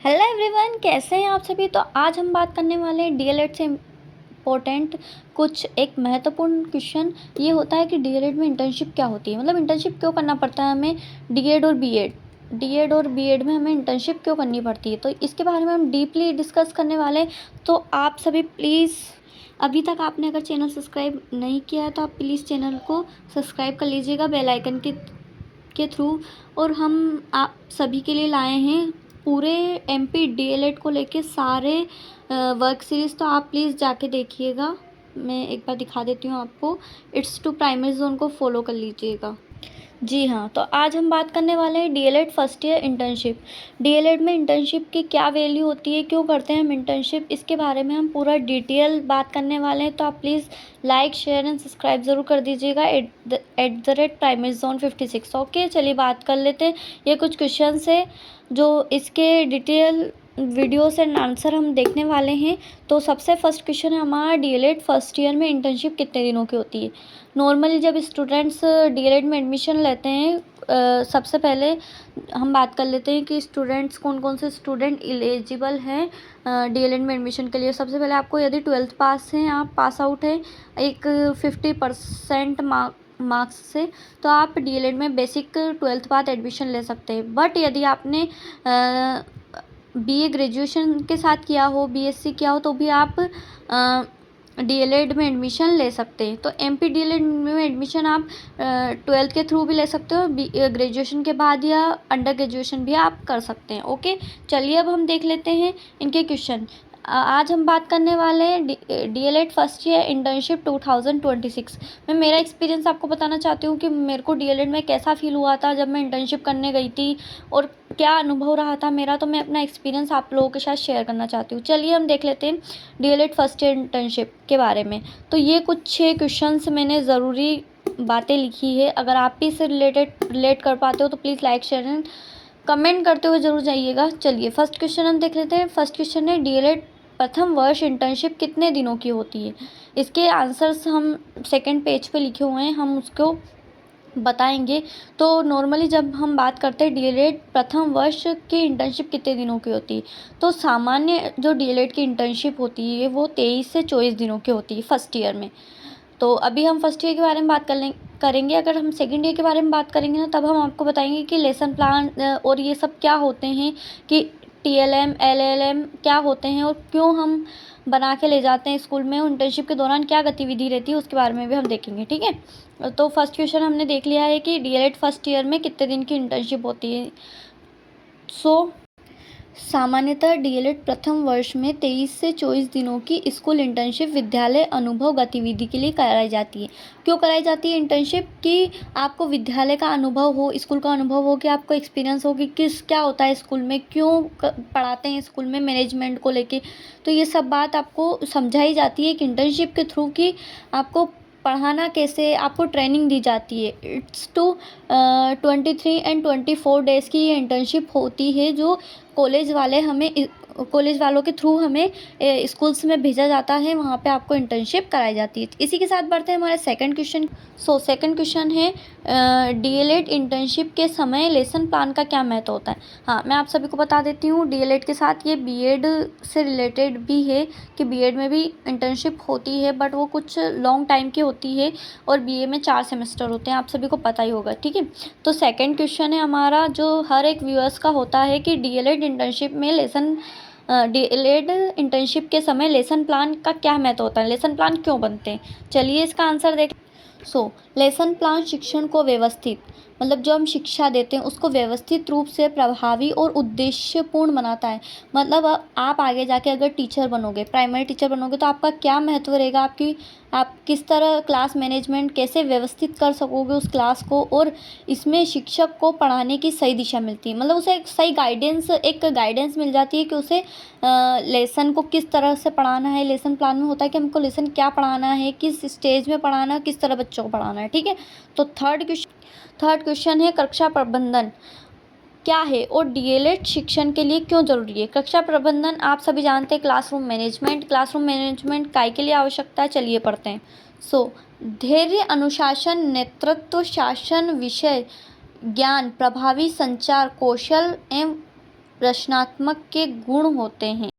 Hello everyone, कैसे हैं आप सभी। तो आज हम बात करने वाले हैं डीएलएड से इम्पोर्टेंट कुछ एक महत्वपूर्ण क्वेश्चन। ये होता है कि डीएलएड में इंटर्नशिप क्या होती है, मतलब इंटर्नशिप क्यों करना पड़ता है हमें डीएड और बीएड में हमें इंटर्नशिप क्यों करनी पड़ती है। तो इसके बारे में हम डीपली डिस्कस करने वाले हैं। तो आप सभी प्लीज़, अभी तक आपने अगर चैनल सब्सक्राइब नहीं किया है तो आप प्लीज़ चैनल को सब्सक्राइब कर लीजिएगा बेल आइकन के थ्रू। और हम आप सभी के लिए लाए हैं पूरे एमपी डीएलएड को लेके सारे वर्क सीरीज़। तो आप प्लीज़ जाके देखिएगा। मैं एक बार दिखा देती हूँ आपको। इट्स टू प्राइमरी जोन को फॉलो कर लीजिएगा। जी हाँ, तो आज हम बात करने वाले हैं DElEd first year internship. DElEd में इंटर्नशिप की क्या वैल्यू होती है, क्यों करते हैं हम इंटर्नशिप, इसके बारे में हम पूरा डिटेल बात करने वाले हैं। तो आप please like share and subscribe ज़रूर कर दीजिएगा @ प्राइमरी जोन 56। ओके, चलिए बात कर लेते हैं। ये कुछ क्वेश्चंस है जो इसके डिटेल वीडियोस एंड आंसर हम देखने वाले हैं। तो सबसे फर्स्ट क्वेश्चन है हमारा, डीएलएड फर्स्ट ईयर में इंटर्नशिप कितने दिनों की होती है। नॉर्मली जब स्टूडेंट्स डीएलएड में एडमिशन लेते हैं, सबसे पहले हम बात कर लेते हैं कि स्टूडेंट्स कौन कौन से स्टूडेंट एलिजिबल हैं डीएलएड में एडमिशन के लिए। सबसे पहले आपको यदि 12th पास हैं, आप पास आउट हैं एक 50% मार्क्स से, तो आप डीएलएड में बेसिक 12th बाद एडमिशन ले सकते हैं। बट यदि आपने बीए ग्रेजुएशन के साथ किया हो, बीएससी किया हो, तो भी आप डीएलएड में एडमिशन ले सकते हैं। तो एमपी डीएलएड में एडमिशन आप 12th के थ्रू भी ले सकते हो, ग्रेजुएशन के बाद या अंडर ग्रेजुएशन भी आप कर सकते हैं। ओके, चलिए अब हम देख लेते हैं इनके क्वेश्चन। आज हम बात करने वाले हैं डीएलएड फर्स्ट ईयर इंटर्नशिप 2026 में। मेरा एक्सपीरियंस आपको बताना चाहती हूँ कि मेरे को डीएलएड में कैसा फील हुआ था जब मैं इंटर्नशिप करने गई थी और क्या अनुभव रहा था मेरा। तो मैं अपना एक्सपीरियंस आप लोगों के साथ शेयर करना चाहती हूँ। चलिए हम देख लेते हैं डीएलएड फर्स्ट ईयर इंटर्नशिप के बारे में। तो ये कुछ 6 क्वेश्चंस मैंने ज़रूरी बातें लिखी है। अगर आप भी इससे रिलेट कर पाते हो तो please like share and comment करते हुए ज़रूर जाइएगा। चलिए फर्स्ट क्वेश्चन हम देख लेते हैं। फर्स्ट क्वेश्चन है, डीएलएड प्रथम वर्ष इंटर्नशिप कितने दिनों की होती है। इसके आंसर्स हम सेकंड पेज पे लिखे हुए हैं, हम उसको बताएंगे। तो नॉर्मली जब हम बात करते हैं डीएलएड प्रथम वर्ष की इंटर्नशिप कितने दिनों की होती है, तो सामान्य जो डीएलएड की इंटर्नशिप होती है वो 23 से 24 दिनों की होती है फर्स्ट ईयर में। तो अभी हम फर्स्ट ईयर के बारे में बात करेंगे। अगर हम सेकेंड ईयर के बारे में बात करेंगे ना, तब हम आपको बताएंगे कि लेसन प्लान और ये सब क्या होते हैं, कि टीएलएम एलएलएम क्या होते हैं और क्यों हम बना के ले जाते हैं स्कूल में। इंटर्नशिप के दौरान क्या गतिविधि रहती है उसके बारे में भी हम देखेंगे। ठीक है, तो फर्स्ट क्वेश्चन हमने देख लिया है कि डीएलएड फर्स्ट ईयर में कितने दिन की इंटर्नशिप होती है। सामान्यतः डीएलएड प्रथम वर्ष में 23 से 24 दिनों की स्कूल इंटर्नशिप विद्यालय अनुभव गतिविधि के लिए कराई जाती है। क्यों कराई जाती है इंटर्नशिप, कि आपको विद्यालय का अनुभव हो, स्कूल का अनुभव हो, कि आपको एक्सपीरियंस हो कि क्या होता है स्कूल में, क्यों पढ़ाते हैं स्कूल में मैनेजमेंट को लेके। तो ये सब बात आपको समझाई जाती है कि इंटर्नशिप के थ्रू की आपको पढ़ाना कैसे, आपको ट्रेनिंग दी जाती है। इट्स टू 23 एंड 24 डेज़ की ये इंटर्नशिप होती है जो कॉलेज वालों के थ्रू हमें स्कूल्स में भेजा जाता है, वहाँ पे आपको इंटर्नशिप कराई जाती है। इसी के साथ बढ़ते हैं हमारे सेकंड क्वेश्चन। सेकंड क्वेश्चन है, डीएलएड इंटर्नशिप के समय लेसन प्लान का क्या महत्व होता है। हाँ, मैं आप सभी को बता देती हूँ, डीएलएड के साथ ये बीएड से रिलेटेड भी है कि बीएड में भी इंटर्नशिप होती है, बट वो कुछ लॉन्ग टाइम की होती है और बीए में 4 सेमेस्टर होते हैं, आप सभी को पता ही होगा। ठीक है, तो सेकंड क्वेश्चन है हमारा जो हर एक व्यूअर्स का होता है कि डीएलएड इंटर्नशिप में डीएलएड इंटर्नशिप के समय लेसन प्लान का क्या महत्व होता है, लेसन प्लान क्यों बनते हैं। चलिए इसका आंसर देख। लेसन प्लान शिक्षण को व्यवस्थित, मतलब जो हम शिक्षा देते हैं उसको व्यवस्थित रूप से प्रभावी और उद्देश्यपूर्ण बनाता है। मतलब आप आगे जाके अगर टीचर बनोगे, प्राइमरी टीचर बनोगे, तो आपका क्या महत्व रहेगा, आप किस तरह क्लास मैनेजमेंट कैसे व्यवस्थित कर सकोगे उस क्लास को, और इसमें शिक्षक को पढ़ाने की सही दिशा मिलती है। मतलब उसे एक सही गाइडेंस मिल जाती है कि उसे लेसन को किस तरह से पढ़ाना है। लेसन प्लान में होता है कि हमको लेसन क्या पढ़ाना है, किस स्टेज में पढ़ाना है, किस तरह बच्चों को पढ़ाना है। ठीक है, तो थर्ड क्वेश्चन है, कक्षा प्रबंधन क्या है और डीएलएड शिक्षण के लिए क्यों जरूरी है। कक्षा प्रबंधन आप सभी जानते हैं, क्लासरूम मैनेजमेंट काय के लिए आवश्यकता है। चलिए पढ़ते हैं। धैर्य, अनुशासन, नेतृत्व, शासन, विषय ज्ञान, प्रभावी संचार कौशल एवं रचनात्मक के गुण होते हैं।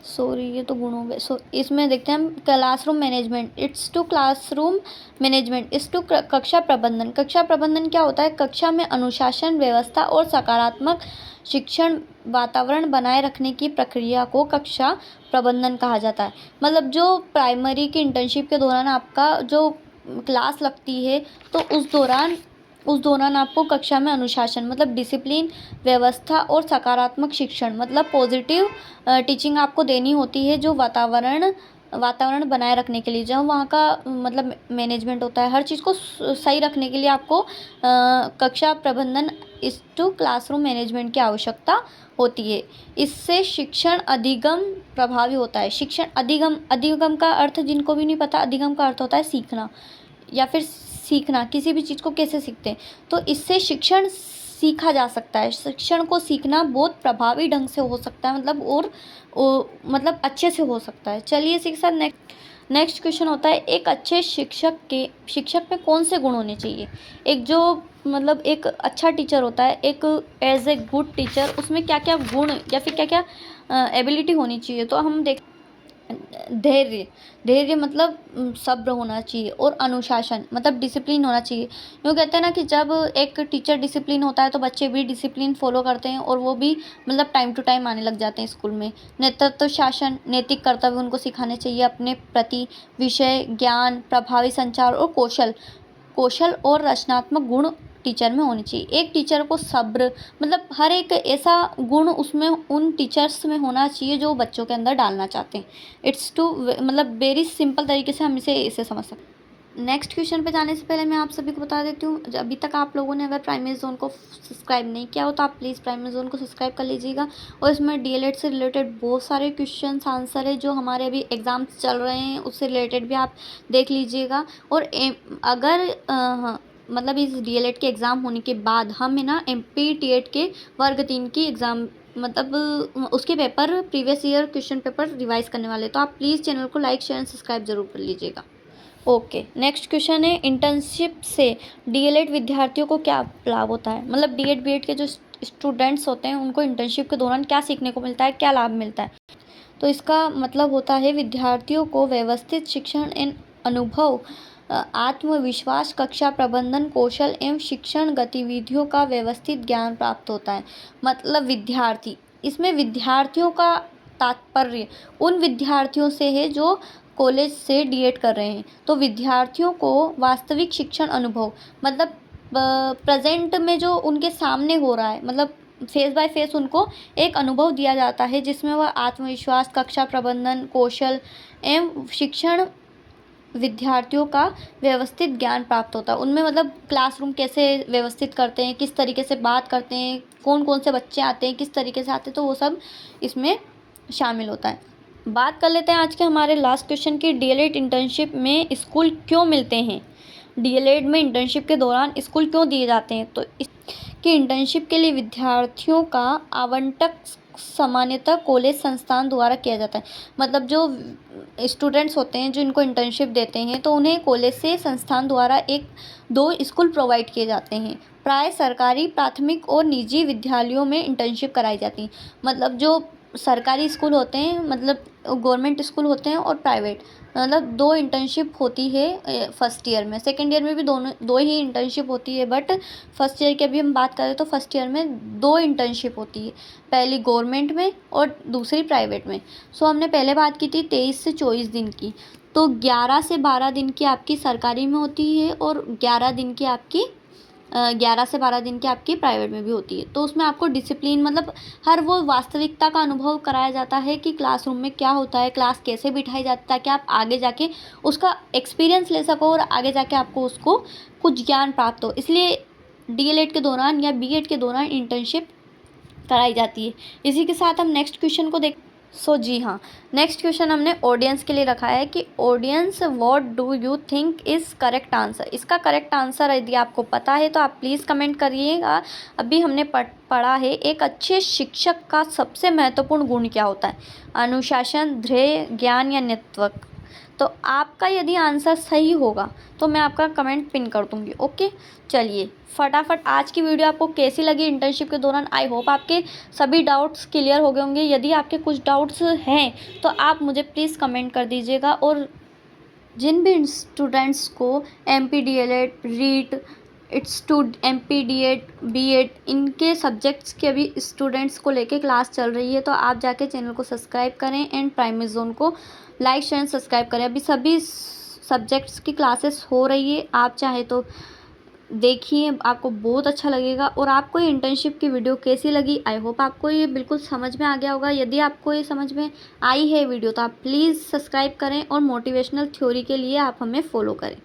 सॉरी, ये तो गुण हो गए। इसमें देखते हैं हम classroom management. It's to classroom management is to कक्षा प्रबंधन। कक्षा प्रबंधन क्या होता है? कक्षा में अनुशासन, व्यवस्था और सकारात्मक शिक्षण वातावरण बनाए रखने की प्रक्रिया को कक्षा प्रबंधन कहा जाता है। मतलब जो प्राइमरी की इंटर्नशिप के दौरान आपका जो क्लास लगती है, तो उस दौरान आपको कक्षा में अनुशासन मतलब डिसिप्लिन, व्यवस्था और सकारात्मक शिक्षण मतलब पॉजिटिव टीचिंग आपको देनी होती है, जो वातावरण बनाए रखने के लिए, जब वहाँ का मतलब मैनेजमेंट होता है, हर चीज़ को सही रखने के लिए आपको कक्षा प्रबंधन इस टू क्लासरूम मैनेजमेंट की आवश्यकता होती है। इससे शिक्षण अधिगम प्रभावी होता है। शिक्षण अधिगम का अर्थ जिनको भी नहीं पता, अधिगम का अर्थ होता है सीखना या फिर सीखना, किसी भी चीज़ को कैसे सीखते हैं। तो इससे शिक्षण सीखा जा सकता है। शिक्षण को सीखना बहुत प्रभावी ढंग से हो सकता है, मतलब अच्छे से हो सकता है। चलिए इसी के साथ नेक्स्ट क्वेश्चन होता है, एक अच्छे शिक्षक में कौन से गुण होने चाहिए? एक जो मतलब एक अच्छा टीचर होता है, एक एज ए गुड टीचर, उसमें क्या क्या गुण या फिर क्या क्या एबिलिटी होनी चाहिए? तो हम देख धैर्य मतलब सब्र होना चाहिए, और अनुशासन मतलब डिसिप्लिन होना चाहिए। यूँ कहते हैं ना कि जब एक टीचर डिसिप्लिन होता है तो बच्चे भी डिसिप्लिन फॉलो करते हैं, और वो भी मतलब टाइम टू टाइम आने लग जाते हैं स्कूल में। नेतृत्व शासन, नैतिक कर्तव्य उनको सिखाने चाहिए अपने प्रति, विषय ज्ञान, प्रभावी संचार और कौशल और रचनात्मक गुण टीचर में होनी चाहिए। एक टीचर को सब्र मतलब हर एक ऐसा गुण उसमें उन टीचर्स में होना चाहिए जो बच्चों के अंदर डालना चाहते हैं। इट्स टू मतलब वेरी सिंपल तरीके से हम इसे समझ सकते हैं। नेक्स्ट क्वेश्चन पे जाने से पहले मैं आप सभी को बता देती हूँ, अभी तक आप लोगों ने अगर प्राइमरी जोन को सब्सक्राइब नहीं किया हो तो आप प्लीज़ प्राइमरी जोन को सब्सक्राइब कर लीजिएगा। और इसमें डीएलएड से रिलेटेड बहुत सारे क्वेश्चन आंसर है जो हमारे अभी एग्ज़ाम्स चल रहे हैं, उससे रिलेटेड भी आप देख लीजिएगा। और अगर हाँ, मतलब इस डीएलएड के एग्ज़ाम होने के बाद हम है ना एमपीटीएड के वर्ग 3 की एग्ज़ाम मतलब उसके paper previous year question paper revise करने वाले, तो आप प्लीज़ चैनल को लाइक शेयर एंड सब्सक्राइब जरूर कर लीजिएगा। ओके, नेक्स्ट क्वेश्चन है, इंटर्नशिप से डीएलएड विद्यार्थियों को क्या लाभ होता है? मतलब डीएड बीएड के जो स्टूडेंट्स होते हैं उनको इंटर्नशिप के दौरान क्या सीखने को मिलता है, क्या लाभ मिलता है? तो इसका मतलब होता है विद्यार्थियों को व्यवस्थित शिक्षण एवं अनुभव, आत्मविश्वास, कक्षा प्रबंधन कौशल एवं शिक्षण गतिविधियों का व्यवस्थित ज्ञान प्राप्त होता है। मतलब इसमें विद्यार्थियों का तात्पर्य उन विद्यार्थियों से है जो कॉलेज से डीएड कर रहे हैं। तो विद्यार्थियों को वास्तविक शिक्षण अनुभव मतलब प्रेजेंट में जो उनके सामने हो रहा है, मतलब फेस बाय फेस उनको एक अनुभव दिया जाता है, जिसमें वह आत्मविश्वास, कक्षा प्रबंधन कौशल एवं शिक्षण विद्यार्थियों का व्यवस्थित ज्ञान प्राप्त होता है। उनमें मतलब क्लासरूम कैसे व्यवस्थित करते हैं, किस तरीके से बात करते हैं, कौन कौन से बच्चे आते हैं, किस तरीके से आते हैं, तो वो सब इसमें शामिल होता है। बात कर लेते हैं आज के हमारे लास्ट क्वेश्चन की, डीएलएड इंटर्नशिप में स्कूल क्यों मिलते हैं? डीएलएड में इंटर्नशिप के दौरान स्कूल क्यों दिए जाते हैं? तो इसकी इंटर्नशिप के लिए विद्यार्थियों का आवंटक सामान्यतः कॉलेज संस्थान द्वारा किया जाता है। मतलब जो स्टूडेंट्स होते हैं जो इनको इंटर्नशिप देते हैं, तो उन्हें कॉलेज से संस्थान द्वारा 1-2 स्कूल प्रोवाइड किए जाते हैं। प्राय सरकारी, प्राथमिक और निजी विद्यालयों में इंटर्नशिप कराई जाती है। मतलब जो सरकारी स्कूल होते हैं, मतलब गवर्नमेंट स्कूल होते हैं, और प्राइवेट, मतलब 2 इंटर्नशिप होती है फर्स्ट ईयर में। सेकेंड ईयर में भी दो ही इंटर्नशिप होती है, बट फर्स्ट ईयर की अभी हम बात करें तो फर्स्ट ईयर में 2 इंटर्नशिप होती है, पहली गवर्नमेंट में और दूसरी प्राइवेट में। सो हमने पहले बात की थी 23 से 24 दिन की, तो 11 से 12 दिन की आपकी सरकारी में होती है, और 11 से 12 दिन की आपकी प्राइवेट में भी होती है। तो उसमें आपको डिसिप्लिन मतलब हर वो वास्तविकता का अनुभव कराया जाता है कि क्लासरूम में क्या होता है, क्लास कैसे बिठाई जाती है, ताकि आप आगे जाके उसका एक्सपीरियंस ले सको और आगे जाके आपको उसको कुछ ज्ञान प्राप्त हो। इसलिए डीएलएड के दौरान या बीएड के दौरान इंटर्नशिप कराई जाती है। इसी के साथ हम नेक्स्ट क्वेश्चन को देख जी हाँ, नेक्स्ट क्वेश्चन हमने ऑडियंस के लिए रखा है कि audience what do you think is correct answer? इसका करेक्ट आंसर यदि आपको पता है तो आप प्लीज़ कमेंट करिएगा। अभी हमने पढ़ा है, एक अच्छे शिक्षक का सबसे महत्वपूर्ण गुण क्या होता है? अनुशासन, धैर्य, ज्ञान या नेतृत्व? तो आपका यदि आंसर सही होगा तो मैं आपका कमेंट पिन कर दूँगी। ओके, चलिए फटाफट आज की वीडियो आपको कैसी लगी इंटर्नशिप के दौरान। आई होप आपके सभी डाउट्स क्लियर हो गए होंगे। यदि आपके कुछ डाउट्स हैं तो आप मुझे प्लीज़ कमेंट कर दीजिएगा। और जिन भी स्टूडेंट्स को MPDLED, रीट, MPDED, BEd इनके सब्जेक्ट्स के अभी स्टूडेंट्स को लेके क्लास चल रही है, तो आप जाके चैनल को सब्सक्राइब करें एंड प्राइमरी जोन को लाइक शेयर सब्सक्राइब करें। अभी सभी सब्जेक्ट्स की क्लासेस हो रही है, आप चाहे तो देखिए, आपको बहुत अच्छा लगेगा। और आपको ये इंटर्नशिप की वीडियो कैसी लगी, आई होप आपको ये बिल्कुल समझ में आ गया होगा। यदि आपको ये समझ में आई है वीडियो तो आप प्लीज़ सब्सक्राइब करें और मोटिवेशनल थ्योरी के लिए आप हमें फॉलो करें।